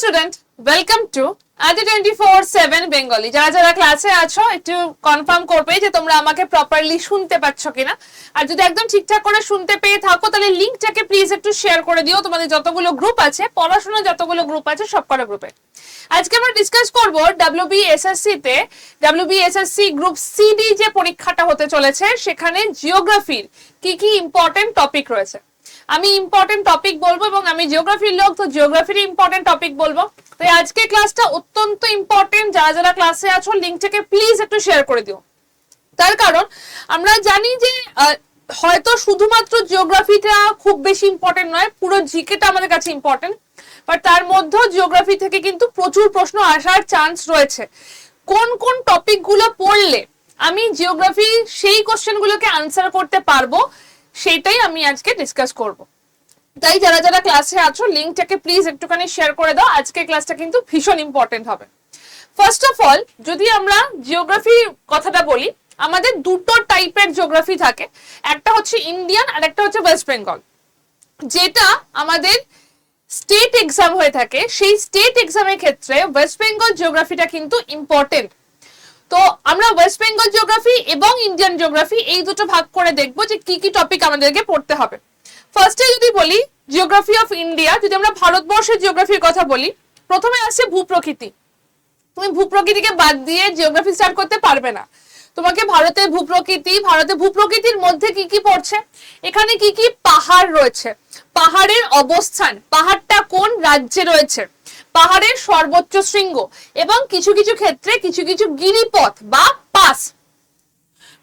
Student, welcome to আদি 24/7 Bengali. যারা যারা ক্লাসে আছো একটু কনফার্ম করবে যে তোমরা আমাকে প্রপারলি শুনতে পাচ্ছ কিনা। আর যদি একদম ঠিকঠাক করে শুনতে পেয়ে থাকো তাহলে লিংকটাকে প্লিজ একটু শেয়ার করে দিও তোমাদের যতগুলো গ্রুপ আছে, পড়াশোনার যতগুলো গ্রুপ আছে সবকটা গ্রুপে। আজকে আমরা ডিসকাস করব WBSSC তে WBSSC গ্রুপ সিডি যে পরীক্ষাটা হতে চলেছে সেখানে জিওগ্রাফির কি কি ইম্পর্টেন্ট টপিক রয়েছে। আমি ইম্পর্টেন্ট টপিক বলবো এবং আমি জিওগ্রাফির লোক, তো জিওগ্রাফির ইম্পর্টেন্ট টপিক বলবো। তো আজকে ক্লাসটা অত্যন্ত ইম্পর্টেন্ট, যারা যারা ক্লাসে আছো লিংকটাকে প্লিজ একটু শেয়ার করে দিও। তার কারণ আমরা জানি যে হয়তো শুধুমাত্র জিওগ্রাফিটা খুব বেশি ইম্পর্টেন্ট নয়, পুরো জিকেটা আমাদের কাছে ইম্পর্টেন্ট, বাট তার মধ্যেও জিওগ্রাফি থেকে কিন্তু প্রচুর প্রশ্ন আসার চান্স রয়েছে। কোন কোন টপিকগুলো পড়লে আমি জিওগ্রাফি সেই কোশ্চেনগুলোকে আনসার করতে পারবো সেটাই আমি আজকে ডিসকাস করব। তাই যারা যারা ক্লাসে আছো লিংকটাকে প্লিজ একটুখানি শেয়ার করে দাও। আজকে ক্লাসটা কিন্তু ভীষণ ইম্পর্টেন্ট হবে। ফার্স্ট অফ অল যদি আমরা জিওগ্রাফি কথাটা বলি, আমাদের দুটো টাইপের জিওগ্রাফি থাকে, একটা হচ্ছে ইন্ডিয়ান আর একটা হচ্ছে ওয়েস্ট বেঙ্গল। যেটা আমাদের স্টেট এক্সাম হয়ে থাকে, সেই স্টেট এক্সামের ক্ষেত্রে ওয়েস্ট বেঙ্গল জিওগ্রাফিটা কিন্তু ইম্পর্টেন্ট। তো আমরা ওয়েস্ট বেঙ্গল জিওগ্রাফি এবং ইন্ডিয়ান জিওগ্রাফি এই দুটো ভাগ করে দেখবো যে কি কি টপিক আমাদেরকে পড়তে হবে। ফার্স্টে যদি বলি জিওগ্রাফি অফ ইন্ডিয়া, যদি আমরা ভারতবর্ষের জিওগ্রাফির কথা বলি, প্রথমে আসছে ভূপ্রকৃতি। তুমি ভূপ্রকৃতিকে বাদ দিয়ে জিওগ্রাফি স্টার্ট করতে পারবে না। তোমাকে ভারতের ভূপ্রকৃতির মধ্যে কি কি পড়ছে, এখানে কি কি পাহাড় রয়েছে, পাহাড়ের অবস্থান, পাহাড়টা কোন রাজ্যে রয়েছে, পাহাড়ের সর্বোচ্চ শৃঙ্গ এবং কিছু কিছু ক্ষেত্রে কিছু কিছু গিরিপথ বা পাস।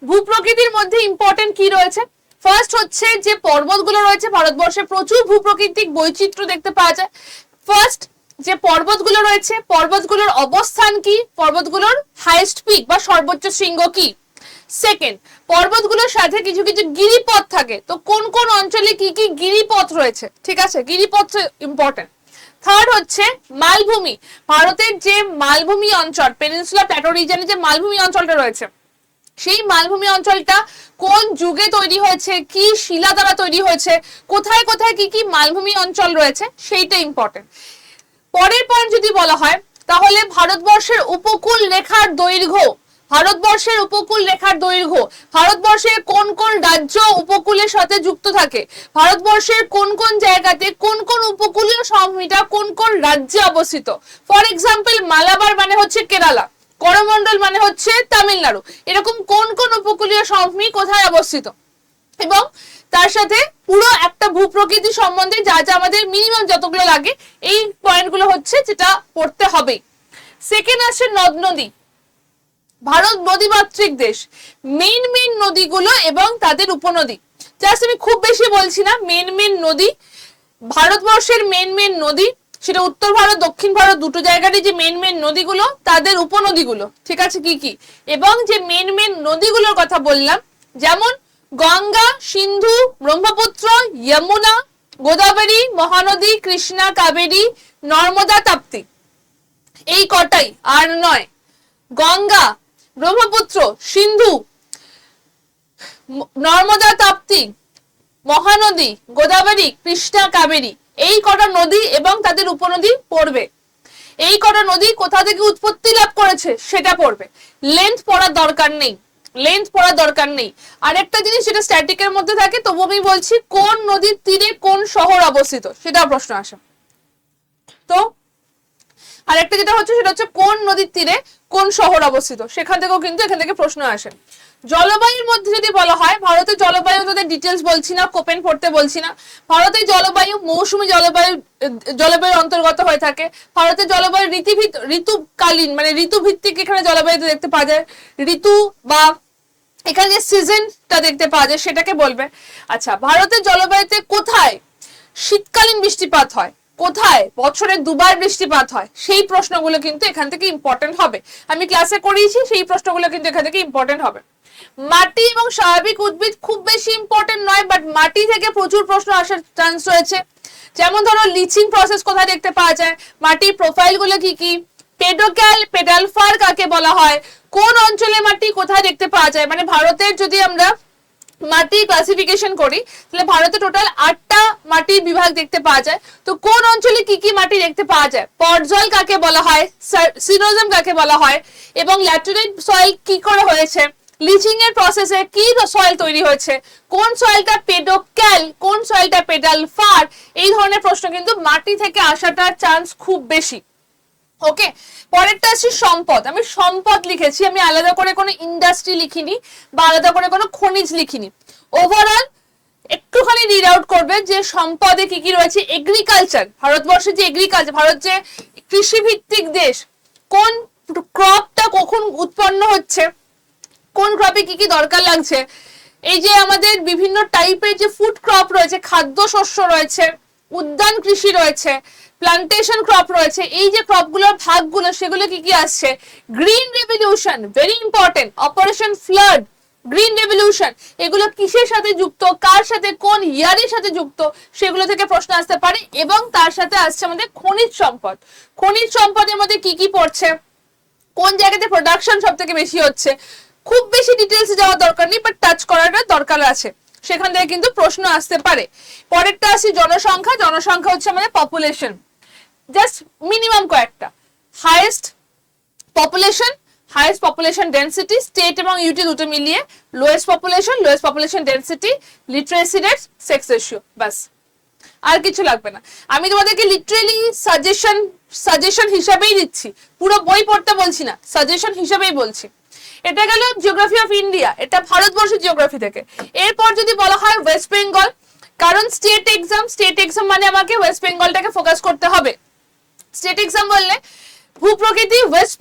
ভূপ্রকৃতির মধ্যে ইম্পর্টেন্ট কি রয়েছে, ফার্স্ট হচ্ছে যে পর্বতগুলো রয়েছে, ভারতবর্ষে প্রচুর ভূপ্রকৃতিক বৈচিত্র্য দেখতে পাওয়া যায়। ফার্স্ট যে পর্বতগুলো রয়েছে, পর্বতগুলোর অবস্থান কি, পর্বতগুলোর হাইয়েস্ট পিক বা সর্বোচ্চ শৃঙ্গ কি। সেকেন্ড, পর্বতগুলোর সাথে কিছু কিছু গিরিপথ থাকে, তো কোন কোন অঞ্চলে কি কি গিরিপথ রয়েছে, ঠিক আছে, গিরিপথ ইম্পর্টেন্ট। থার্ড হচ্ছে মালভূমি, ভারতের যে মালভূমি অঞ্চল, পেনিনসুলা প্ল্যাটো রিজনে যে মালভূমি অঞ্চলটা রয়েছে, সেই মালভূমি অঞ্চলটা কোন যুগে তৈরি হয়েছে, কি শিলা দ্বারা তৈরি হয়েছে, কোথায় কোথায় কি কি মালভূমি অঞ্চল রয়েছে, সেইটা ইম্পর্টেন্ট। পরের পয়েন্ট যদি বলা হয় তাহলে ভারতবর্ষের উপকূল রেখার দৈর্ঘ্য, ভারতবর্ষের কোন কোন রাজ্য উপকূলের সাথে যুক্ত থাকে, ভারতবর্ষের কোন কোন জায়গাতে কোন কোন উপকূলীয় সমভূমিটা কোন কোন রাজ্যে অবস্থিত। ফর এক্সাম্পল, মালাবার মানে হচ্ছে কেরালা, করমন্ডল মানে হচ্ছে তামিলনাড়ু, এরকম কোন কোন উপকূলীয় সমভূমি কোথায় অবস্থিত। এবং তার সাথে পুরো একটা ভূপ্রকৃতি সম্বন্ধে যা যা আমাদের মিনিমাম যতগুলো লাগে এই পয়েন্টগুলো হচ্ছে যেটা পড়তে হবে। সেকেন্ড আসছে নদ নদী, ভারত নদীমাতৃক দেশ, মেইন নদীগুলো এবং তাদের উপনদী। জাস্ট আমি খুব বেশি বলছি না, মেইন নদী, ভারতবর্ষের মেইন নদী, সেটা উত্তর ভারত দক্ষিণ ভারত দুটো জায়গারই যে মেইন নদীগুলো, তাদের উপনদীগুলো, ঠিক আছে কি কি, এবং যে মেইন নদীগুলোর কথা বললাম, যেমন গঙ্গা, সিন্ধু, ব্রহ্মপুত্র, যমুনা, গোদাবরী, মহানদী, কৃষ্ণা, কাবেরী, নর্মদা, তাপ্তি, এই কটাই আর নয়। গঙ্গা, ব্রহ্মপুত্র, সিন্ধু, নর্মদা, তাপ্তি, মহানদী, গোদাবরী, কৃষ্ণা, কাবেরী, এই কটা নদী এবং তাদের উপনদী পড়বে। এই কটা নদী কোথা থেকে উৎপত্তি লাভ করেছে সেটা পড়বে। লেন্থ পড়ার দরকার নেই। আরেকটা জিনিস যেটা স্ট্যাটিকের মধ্যে থাকে, তবু আমি বলছি কোন নদীর তীরে কোন শহর অবস্থিত সেটা প্রশ্ন আসে। তো আরেকটা যেটা হচ্ছে সেটা হচ্ছে কোন নদীর তীরে কোন শহর অবস্থিত, সেখান থেকেও কিন্তু এখান থেকে প্রশ্ন আসে। জলবায়ুর মধ্যে যদি বলা হয়, ভারতের জলবায়ু তাদের ডিটেলস বলছি না, কোপেন পড়তে বলছি না। ভারতের জলবায়ু মৌসুমী জলবায়ুর অন্তর্গত হয়ে থাকে। ভারতের জলবায়ু ঋতুকালীন মানে ঋতুভিত্তিক এখানে জলবায়ুতে দেখতে পাওয়া যায়, ঋতু বা এখানে যে সিজনটা দেখতে পাওয়া যায় সেটাকে বলবে। আচ্ছা, ভারতের জলবায়ুতে কোথায় শীতকালীন বৃষ্টিপাত হয়, কোথায় বছরে দুবার বৃষ্টিপাত হয়, সেই প্রশ্নগুলো কিন্তু এখান থেকে ইম্পর্টেন্ট হবে। আমি ক্লাসে করিয়েছি, সেই প্রশ্নগুলো কিন্তু এখান থেকে ইম্পর্টেন্ট হবে। মাটি এবং স্বাভাবিক উদ্ভিদ খুব বেশি ইম্পর্টেন্ট নয়, বাট মাটি থেকে প্রচুর প্রশ্ন আসার চান্স রয়েছে। যেমন ধরো লিচিং প্রসেস কোথায় দেখতে পাওয়া যায়, মাটির প্রোফাইল গুলো কি কি, পেডালফার কাকে বলা হয়, কোন অঞ্চলে মাটি কোথায় দেখতে পাওয়া যায়। মানে ভারতের যদি আমরা মাটি ক্লাসিফিকেশন করি, তাহলে ভারতে টোটাল 8টা মাটির বিভাগ দেখতে পাওয়া যায়। তো কোন অঞ্চলে কি কি মাটি দেখতে পাওয়া যায়, পর্জল কাকে বলা হয়, সিনোজম কাকে বলা হয়, এবং ল্যাটেরাইট সয়েল কি করে হয়েছে, লিচিং এর প্রসেসে কি সয়েল তৈরি হয়েছে, কোন সয়েলটা পেডোক্যাল, কোন সয়েলটা পেডাল ফার, এই ধরনের প্রশ্ন কিন্তু মাটি থেকে আসাটার চান্স খুব বেশি। ওকে, পরেরটা আছে সম্পদ। আমি সম্পদ লিখেছি, আমি আলাদা করে কোনো ইন্ডাস্ট্রি লিখিনি বা আলাদা করে কোনো খনিজ লিখিনি। ওভারঅল একটুখানি রিড আউট করবে যে সম্পদে কি কি রয়েছে। এগ্রিকালচার, ভারতবর্ষে যে এগ্রিকালচার, ভারত যে কৃষি ভিত্তিক দেশ, কোন ক্রপটা কখন উৎপন্ন হচ্ছে, কোন ক্রপে কি কি দরকার লাগছে, এই যে আমাদের বিভিন্ন টাইপের যে ফুড ক্রপ রয়েছে, খাদ্য শস্য রয়েছে, উদ্যান কৃষি রয়েছে, প্লান্টেশন ক্রপ রয়েছে, এই যে ক্রপগুলোর ভাগগুলো সেগুলো কি কি আসছে। Green revolution very important, operation flood, green revolution, এগুলো কিসের সাথে যুক্ত, কার সাথে, কোন ইয়ারের সাথে যুক্ত, সেগুলো থেকে প্রশ্ন আসতে পারে। এবং তার সাথে আসছে আমাদের খনিজ সম্পদ। খনিজ সম্পদের মধ্যে কি কি পড়ছে, কোন জায়গাতে প্রোডাকশন সব থেকে বেশি হচ্ছে, খুব বেশি ডিটেলসে যাওয়ার দরকার নেই, বাট টাচ করাটা দরকার আছে, সেখান থেকে কিন্তু প্রশ্ন আসতে পারে। পরেরটা আসি জনসংখ্যা। জনসংখ্যা হচ্ছে আমাদের পপুলেশন, জাস্ট মিনিমাম কয়েকটা, হাইয়েস্ট পপুলেশন ডেন্সিটি, স্টেট এবং ইউটি দুটো মিলিয়ে, lowest population density, literacy rate, sex ratio, বাস, আর কিছু লাগবে না। আমি তোমাদেরকে লিটারেলি সাজেশন হিসাবেই দিচ্ছি, পুরো বই পড়তে বলছি না, সাজেশন হিসাবেই বলছি। এটা গেল জিওগ্রাফি অফ ইন্ডিয়া, এটা ভারতবর্ষের জিওগ্রাফি থেকে। এরপর যদি বলা হয় ওয়েস্ট বেঙ্গল, কারণ স্টেট এক্সাম মানে আমাকে ওয়েস্ট বেঙ্গলটাকে ফোকাস করতে হবে। স্টেট এক্সাম বললে ভূপ্রকৃতি, ওয়েস্ট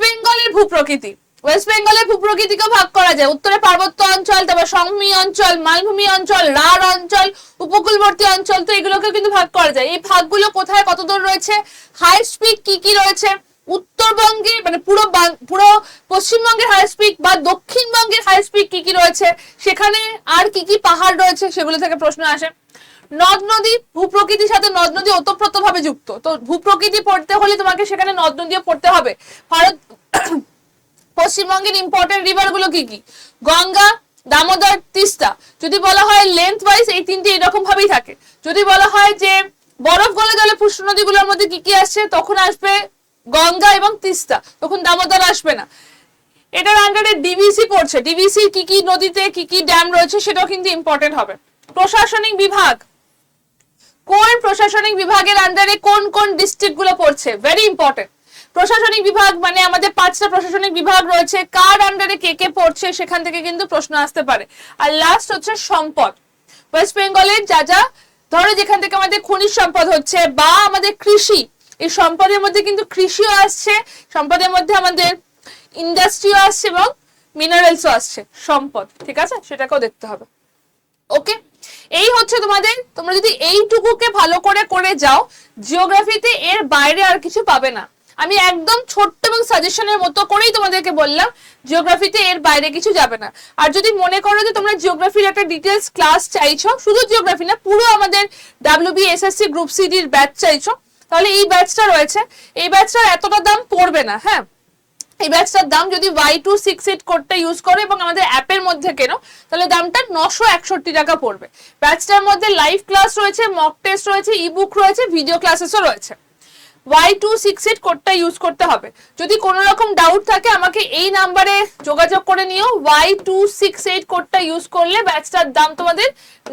বেঙ্গলের ভূপ্রকৃতিকেও ভাগ করা যায়, উত্তরে পার্বত্য অঞ্চল, তারপর সমভূমি অঞ্চল, মালভূমি অঞ্চল, রাঢ় অঞ্চল, উপকূলবর্তী অঞ্চল, তো এগুলোকে কিন্তু ভাগ করা যায়। এই ভাগগুলো কোথায় কতদূর রয়েছে, হাইস্ট পিক কি কি রয়েছে, উত্তরবঙ্গে মানে পুরো পশ্চিমবঙ্গের হাইস্ট পিক বা দক্ষিণবঙ্গের হাইস্ট পিক কি কি রয়েছে, সেখানে আর কি কি পাহাড় রয়েছে, সেগুলো থেকে প্রশ্ন আসে। নদ নদী, ভূপ্রকৃতির সাথে নদ নদী ওতপ্রোতভাবে যুক্ত, তো ভূপ্রকৃতি পড়তে হলে তোমাকে সেখানে নদ নদীও পড়তে হবে। ভারত পশ্চিমবঙ্গের ইম্পর্টেন্ট রিভার গুলো কি কি, গঙ্গা, দামোদর, তিস্তা। যদি বলা হয় লেন্থ ওয়াইজ এই তিনটে এরকম ভাবেই থাকে। যদি বলা হয় যে বরফ গলে গেলে পুষ্য নদীগুলোর মধ্যে কি কি আসছে, তখন আসবে গঙ্গা এবং তিস্তা, তখন দামোদর আসবে না। এটার আন্ডারে ডিভিসি পড়ছে, ডিভিসি কি কি নদীতে কি কি ড্যাম রয়েছে সেটাও কিন্তু ইম্পর্টেন্ট হবে। প্রশাসনিক বিভাগ, কোন প্রশাসনিক বিভাগের আন্ডারে কোন কোন ডিস্ট্রিক্ট গুলো পড়ছে, ভেরি ইম্পর্টেন্ট। প্রশাসনিক বিভাগ মানে আমাদের 5টা প্রশাসনিক বিভাগ রয়েছে, কার আন্ডারে কে কে পড়ছে সেখান থেকে কিন্তু প্রশ্ন আসতে পারে। আর লাস্ট হচ্ছে সম্পদ। ওয়েস্ট বেঙ্গলের যা ধরো যেখান থেকে আমাদের খনিজ সম্পদ হচ্ছে বা আমাদের কৃষি, এই সম্পদের মধ্যে কিন্তু কৃষিও আসছে, সম্পদের মধ্যে আমাদের ইন্ডাস্ট্রিও আসছে এবং মিনারেলসও আসছে, সম্পদ, ঠিক আছে, সেটাকেও দেখতে হবে। ওকে, এই হচ্ছে তোমাদের, তোমরা যদি এইটুকুকে ভালো করে যাও, জিওগ্রাফিতে এর বাইরে আর কিছু পাবে না। আমি একদম ছোট্ট এবং সাজেশনের মতো করেই তোমাদেরকে বললাম, জিওগ্রাফিতে এর বাইরে কিছু যাবে না। আর যদি মনে করো যে তোমরা জিওগ্রাফির একটা ডিটেলস ক্লাস চাইছো, শুধু জিওগ্রাফি না পুরো আমাদের WBSSC গ্রুপ সিডির ব্যাচ চাইছো, তাহলে এই ব্যাচটা রয়েছে, এই ব্যাচটার এতটা দাম পড়বে না। হ্যাঁ, এই ব্যাচটার দাম যদি Y268 কোডটা ইউজ করো এবং আমাদের অ্যাপের মধ্যে কেনো, তাহলে দামটা 961 টাকা পড়বে। ব্যাচটার মধ্যে লাইভ ক্লাস রয়েছে, মক টেস্ট রয়েছে, ইবুক রয়েছে, ভিডিও ক্লাসেসও রয়েছে। Y268 কোডটা ইউজ করতে হবে। যদি কোনো রকম ডাউট থাকে আমাকে এই নাম্বারে যোগাযোগ করে নিও। Y268 কোডটা ইউজ করলে ব্যাচটার দাম তোমাদের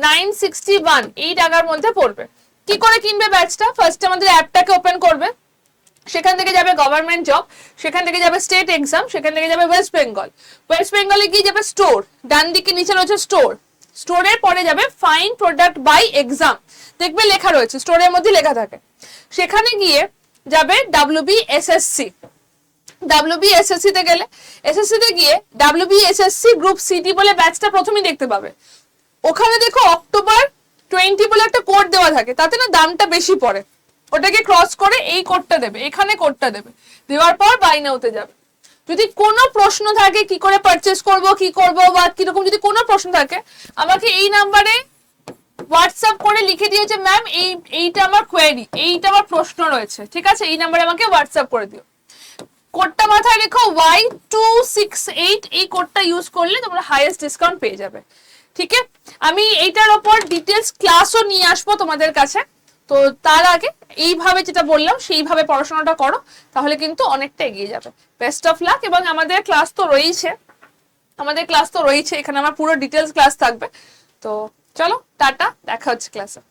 961 এই টাকার মধ্যে পড়বে। কি করে কিনবে ব্যাচটা? ফার্স্ট আমাদের অ্যাপটাকে ওপেন করবে, সেখান থেকে যাবে গভর্নমেন্ট জব, সেখান থেকে যাবে স্টেট এক্সাম, সেখান থেকে যাবে ওয়েস্ট বেঙ্গল, ওয়েস্ট বেঙ্গলে গিয়ে যাবে স্টোর, ডান দিকে নিচে রয়েছে স্টোর, স্টোরের পরে যাবে ফাইন প্রোডাক্ট বাই এক্সাম, দেখবে লেখা রয়েছে, স্টোরের মধ্যে লেখা থাকে, সেখানে গিয়ে যাবে WBSSC, WBSSC তে গেলে এসএসসি তে গিয়ে WBSSC গ্রুপ সিটি বলে ব্যাচটা প্রথমেই দেখতে পাবে। ওখানে দেখো অক্টোবর 20 বলে একটা কোড দেওয়া থাকে, তাতে না দামটা বেশি পড়ে, ওটাকে ক্রস করে এই কোডটা দেবে, এখানে কোডটা দেবে, দেওয়ার পর বাই নাওতে যাবে। যদি কোনো প্রশ্ন থাকে কি করে পারচেজ করব, কি করব বা কিরকম যদি কোনো প্রশ্ন থাকে আমাকে এই নাম্বারে হোয়াটসঅ্যাপ করে লিখে দিয়েছে ম্যাম এইটা আমার কোয়েরি, এইটা আমার প্রশ্ন রয়েছে, ঠিক আছে, এই নাম্বারে আমাকে হোয়াটসঅ্যাপ করে দিও। কোডটা মাথায় রেখো Y268, এই কোডটা ইউজ করলে তোমরা হাইয়েস্ট ডিসকাউন্ট পেয়ে যাবে। ঠিক আছে? আমি এইটার ওপর ডিটেলস ক্লাসও নিয়ে আসবো তোমাদের কাছে। তো তার আগে এইভাবে যেটা বললাম সেইভাবে পড়াশোনাটা করো, তাহলে কিন্তু অনেকটা এগিয়ে যাবে। Best of luck. এবং আমাদের ক্লাস তো রয়েছে, এখানে আমার পুরো ডিটেলস ক্লাস থাকবে। তো চলো টাটা, দেখা হচ্ছে ক্লাসে।